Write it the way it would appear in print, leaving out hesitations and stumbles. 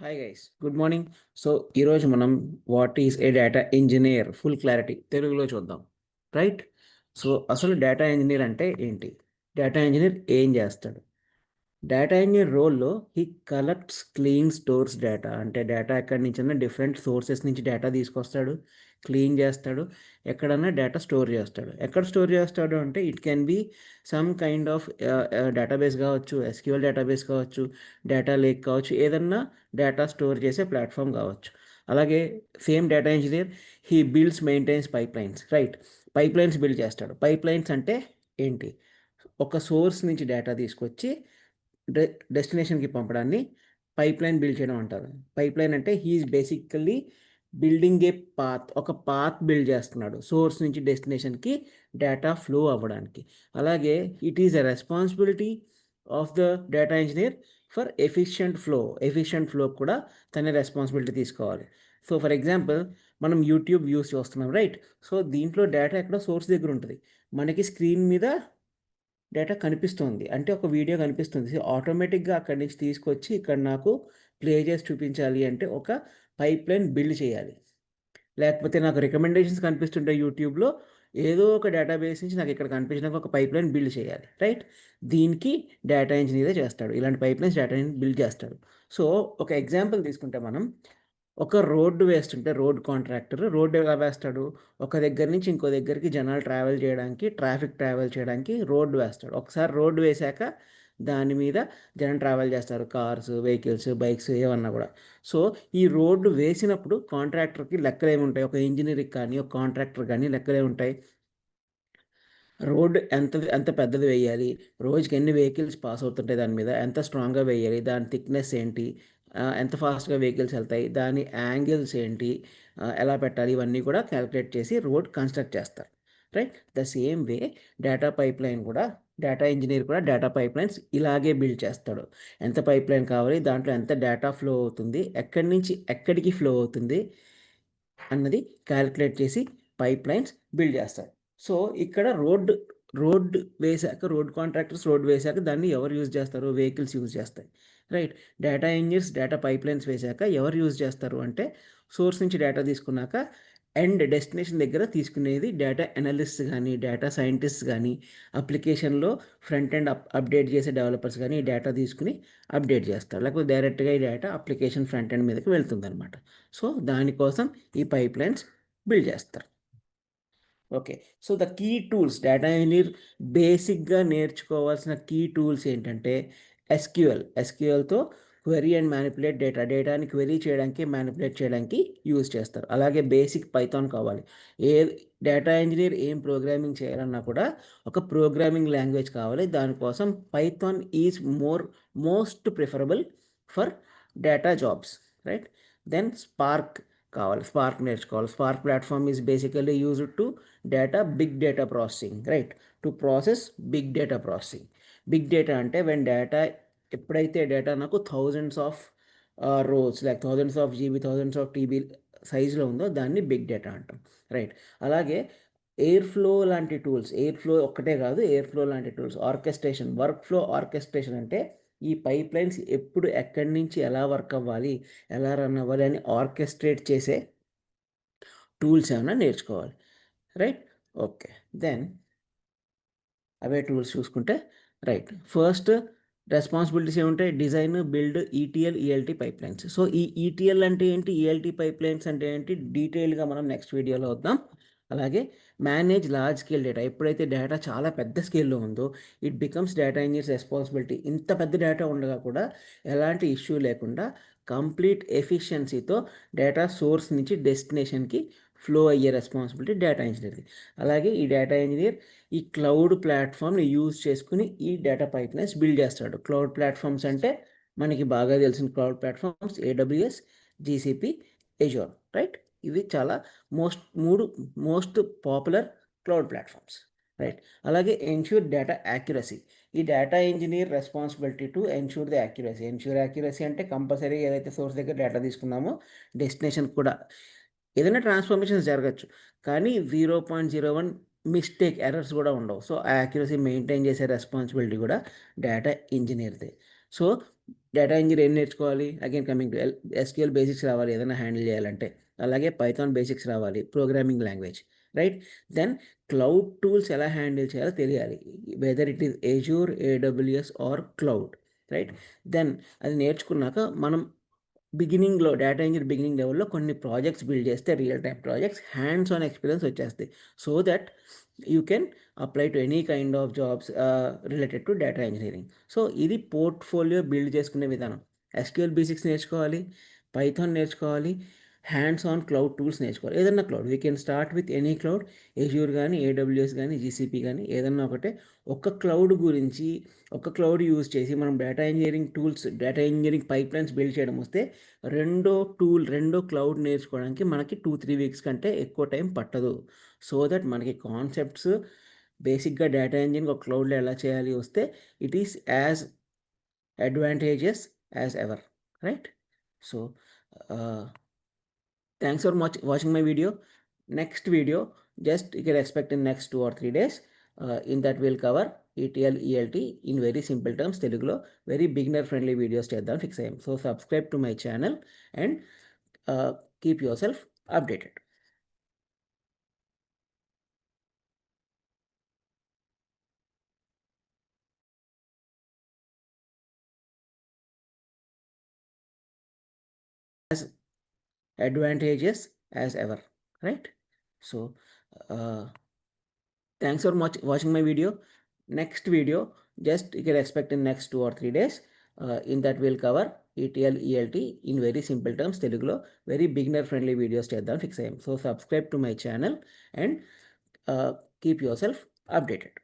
Hi guys, good morning. So ఈరోజు మనం what is a data engineer full clarity తెలుగులో చూద్దాం. రైట్. సో అసలు డేటా ఇంజనీర్ అంటే ఏంటి? డేటా ఇంజనీర్ ఏం చేస్తాడు? డేటా ఇంజనీర్ రోల్లో he collects, clean, stores data. అంటే డేటా ఎక్కడి నుంచైనా డిఫరెంట్ సోర్సెస్ నుంచి డేటా తీసుకొస్తాడు, క్లీన్ చేస్తాడు, ఎక్కడన్నా డేటా స్టోర్ చేస్తాడు. ఎక్కడ స్టోర్ చేస్తాడు అంటే it can be some kind of database కావచ్చు, ఎస్క్యూఎల్ డేటాబేస్ కావచ్చు, డేటా లేక్ కావచ్చు, ఏదన్నా డేటా స్టోర్ చేసే ప్లాట్ఫామ్ కావచ్చు. అలాగే same data engineer he builds, maintains pipe lines. Right. Pipe lines build చేస్తాడు. పైప్ లైన్స్ అంటే ఏంటి? ఒక సోర్స్ నుంచి డేటా తీసుకొచ్చి డె డెస్టినేషన్కి పంపడాన్ని పైప్ లైన్ బిల్డ్ చేయడం అంటారు. పైప్ లైన్ అంటే హీఈస్ బేసికల్లీ బిల్డింగ్ ఏ పాత్, ఒక పాత్ బిల్డ్ చేస్తున్నాడు సోర్స్ నుంచి డెస్టినేషన్కి డేటా ఫ్లో అవ్వడానికి. అలాగే it is a responsibility of the data engineer for efficient flow కూడా తనే రెస్పాన్సిబిలిటీ తీసుకోవాలి. సో ఫర్ ఎగ్జాంపుల్, మనం యూట్యూబ్ వ్యూస్ చూస్తున్నాం, రైట్? సో దీంట్లో డేటా ఎక్కడో సోర్స్ దగ్గర ఉంటుంది, మనకి స్క్రీన్ మీద డేటా కనిపిస్తుంది, అంటే ఒక వీడియో కనిపిస్తుంది. సో ఆటోమేటిక్గా అక్కడి నుంచి తీసుకొచ్చి ఇక్కడ నాకు ప్లే చేసి చూపించాలి అంటే ఒక పైప్ లైన్ బిల్డ్ చేయాలి. లేకపోతే నాకు రికమెండేషన్స్ కనిపిస్తుంటాయి యూట్యూబ్లో, ఏదో ఒక డేటాబేస్ నుంచి నాకు ఇక్కడ కనిపించడానికి ఒక పైప్ లైన్ బిల్డ్ చేయాలి, రైట్? దీనికి డేటా ఇంజనీరే చేస్తాడు. ఇలాంటి pipe lines data engineer build చేస్తాడు. సో ఒక ఎగ్జాంపుల్ తీసుకుంటే మనం ఒక రోడ్డు వేస్తుంటే రోడ్ కాంట్రాక్టర్ రోడ్డు ఎలా వేస్తాడు? ఒక దగ్గర నుంచి ఇంకో దగ్గరికి జనాలు ట్రావెల్ చేయడానికి, ట్రాఫిక్ ట్రావెల్ చేయడానికి రోడ్డు వేస్తాడు. ఒకసారి రోడ్డు వేశాక దాని మీద జనం ట్రావెల్ చేస్తారు, కార్స్, వెహికల్స్, బైక్స్ ఏమన్నా కూడా. సో ఈ రోడ్డు వేసినప్పుడు కాంట్రాక్టర్కి లెక్కలు ఏముంటాయి? ఒక ఇంజనీర్కి కానీ ఒక కాంట్రాక్టర్ కానీ లెక్కలు ఏముంటాయి? రోడ్ ఎంత ఎంత పెద్దది వేయాలి, రోజుకి ఎన్ని వెహికల్స్ పాస్ అవుతుంటాయి దాని మీద, ఎంత స్ట్రాంగ్గా వేయాలి, దాని థిక్నెస్ ఏంటి, ఎంత ఫాస్ట్గా వెహికల్స్ వెళ్తాయి, దాని యాంగిల్స్ ఏంటి, ఎలా పెట్టాలి, ఇవన్నీ కూడా క్యాలిక్యులేట్ చేసి రోడ్ కన్స్ట్రక్ట్ చేస్తారు. Right. The same way data pipe line కూడా, డేటా ఇంజనీర్ కూడా డేటా పైప్ లైన్స్ ఇలాగే బిల్డ్ చేస్తాడు. ఎంత పైప్ లైన్ కావాలి, దాంట్లో ఎంత డేటా ఫ్లో అవుతుంది, ఎక్కడి నుంచి ఎక్కడికి ఫ్లో అవుతుంది అన్నది క్యాలిక్యులేట్ చేసి పైప్ లైన్స్ బిల్డ్ చేస్తారు. సో ఇక్కడ రోడ్ వేశాక, రోడ్ కాంట్రాక్టర్స్ రోడ్ వేశాక దాన్ని ఎవరు యూజ్ చేస్తారు? వెహికల్స్ యూజ్ చేస్తాయి, right? Data engineers data pipe lines వేశాక ఎవరు యూజ్ చేస్తారు అంటే, సోర్స్ నుంచి డేటా తీసుకున్నాక అండ్ డెస్టినేషన్ దగ్గర తీసుకునేది డేటా అనలిస్ట్ కానీ, డేటా సైంటిస్ట్ కానీ, అప్లికేషన్లో ఫ్రంట్ ఎండ్ అప్డేట్ చేసే డెవలపర్స్ కానీ ఈ డేటా తీసుకుని అప్డేట్ చేస్తారు. లేకపోతే డైరెక్ట్గా ఈ డేటా అప్లికేషన్ ఫ్రంట్ ఎండ్ మీదకి వెళ్తుంది అనమాట. సో దానికోసం ఈ పైప్ లైన్స్ బిల్డ్ చేస్తారు. Okay. So the key tools, data engineer బేసిక్గా నేర్చుకోవాల్సిన కీ టూల్స్ ఏంటంటే ఎస్క్యూఎల్తో క్వెరీ అండ్ మ్యానిపులేట్ డేటాని క్వెరీ చేయడానికి, మ్యానిపులేట్ చేయడానికి యూజ్ చేస్తారు. అలాగే బేసిక్ పైథాన్ కావాలి. ఏ డేటా ఇంజనీర్ ఏం ప్రోగ్రామింగ్ చేయాలన్నా కూడా ఒక ప్రోగ్రామింగ్ లాంగ్వేజ్ కావాలి. దానికోసం Python is most preferable for data jobs, right? Then Spark కావాలి, స్పార్క్ నేర్చుకోవాలి. Spark platform is basically used to big data processing, right? To process big data processing. Big data అంటే when data, ఎప్పుడైతే data నాకు thousands of rows, like thousands of GB, thousands of TB సైజులో ఉందో దాన్ని big data అంటాం, right? అలాగే Airflow లాంటి tools, Airflow ఒక్కటే కాదు, ఎయిర్ ఫ్లో లాంటి tools, orchestration, workflow orchestration అంటే ఈ పైప్ లైన్స్ ఎప్పుడు ఎక్కడి నుంచి ఎలా వర్క్ అవ్వాలి, ఎలా రన్ అవ్వాలి అని ఆర్కెస్ట్రేట్ చేసే టూల్స్ ఏమైనా నేర్చుకోవాలి, రైట్? ఓకే. దెన్ అవే టూల్స్ చూసుకుంటే, రైట్, ఫస్ట్ రెస్పాన్సిబిలిటీస్ ఏముంటాయి? Design, build, ETL, ELT pipe lines. So ఈ ఈటీఎల్ అంటే ఏంటి, ఈఎల్టీ పైప్ లైన్స్ అంటే ఏంటి, డీటెయిల్గా మనం నెక్స్ట్ వీడియోలో వద్దాం. అలాగే మేనేజ్ లార్జ్ స్కేల్ డేటా. ఎప్పుడైతే డేటా చాలా పెద్ద స్కేల్లో ఉందో it becomes data engineers responsibility. ఇంత పెద్ద డేటా ఉండగా కూడా ఎలాంటి ఇష్యూ లేకుండా కంప్లీట్ ఎఫిషియన్సీతో డేటా సోర్స్ నుంచి డెస్టినేషన్కి ఫ్లో అయ్యే రెస్పాన్సిబిలిటీ డేటా ఇంజనీర్ది. అలాగే ఈ డేటా ఇంజనీర్ ఈ క్లౌడ్ ప్లాట్ఫామ్ని యూజ్ చేసుకుని ఈ డేటా పైప్లైన్స్ బిల్డ్ చేస్తాడు. క్లౌడ్ ప్లాట్ఫామ్స్ అంటే మనకి బాగా తెలిసిన cloud platforms AWS, GCP, Azure, right? ఇవి చాలా most popular cloud platforms, right? అలాగే ఎన్ష్యూర్ డేటా యాక్యురసీ. ఈ data engineer responsibility to ensure the accuracy. Ensure accuracy అంటే కంపల్సరీ ఏదైతే సోర్స్ దగ్గర డేటా తీసుకున్నామో డెస్టినేషన్ కూడా ఏదైనా ట్రాన్స్ఫర్మేషన్స్ జరగచ్చు, కానీ 0.01 మిస్టేక్, ఎర్రర్స్ కూడా ఉండవు. సో ఆ యాక్యురసీ మెయింటైన్ చేసే రెస్పాన్సిబిలిటీ కూడా డేటా ఇంజనీర్దే. సో డేటా ఇంజిన్ ఏం నేర్చుకోవాలి? Again coming to SQL basics రావాలి ఏదైనా హ్యాండిల్ చేయాలంటే. అలాగే పైథాన్ బేసిక్స్ రావాలి, programming language, right? Then cloud tools ఎలా హ్యాండిల్ చేయాలో తెలియాలి. Whether it is Azure, AWS or cloud, right? Then అది నేర్చుకున్నాక మనం బిగినింగ్లో డేటా ఇంజిన్ బిగినింగ్ లెవెల్లో కొన్ని ప్రాజెక్ట్స్ బిల్డ్ చేస్తే real time projects hands on experience వచ్చేస్తాయి. So that you can apply to any kind of jobs related to data engineering. So ఇది portfolio build చేసుకునే విధానం. ఎస్క్యూఎల్ బేసిక్స్ నేర్చుకోవాలి, పైథాన్ నేర్చుకోవాలి, hands on cloud tools నేర్చుకోవాలి. ఏదన్నా cloud, we can start with any cloud, Azure కానీ, AWS కానీ, GCP కానీ, ఏదన్నా ఒకటే. ఒక క్లౌడ్ గురించి ఒక క్లౌడ్ యూజ్ చేసి మనం data engineering tools, data engineering pipelines build చేయడం వస్తే రెండో క్లౌడ్ నేర్చుకోవడానికి మనకి 2-3 వీక్స్ కంటే ఎక్కువ టైం పట్టదు. సో దట్ మనకి కాన్సెప్ట్స్ బేసిక్గా డేటా ఇంజిన్ ఒక క్లౌడ్లో ఎలా చేయాలి వస్తే it is as advantages as ever, right? So thanks for watching my video. Next video, just you can expect in next 2 or 3 days. In that we'll cover ETL, ELT in very simple terms, Telugulo, very beginner friendly videos చేద్దాం fix అయ్యాం. So subscribe to my channel and keep your self updated. As advantageous as ever, right? So thanks for watching my video. Next video, just you can expect in next 2 or 3 days. In that we'll cover ETL, ELT in very simple terms, Telugulo, very beginner friendly videos చేద్దాం fix అయ్యాం. So subscribe to my channel and keep your self updated.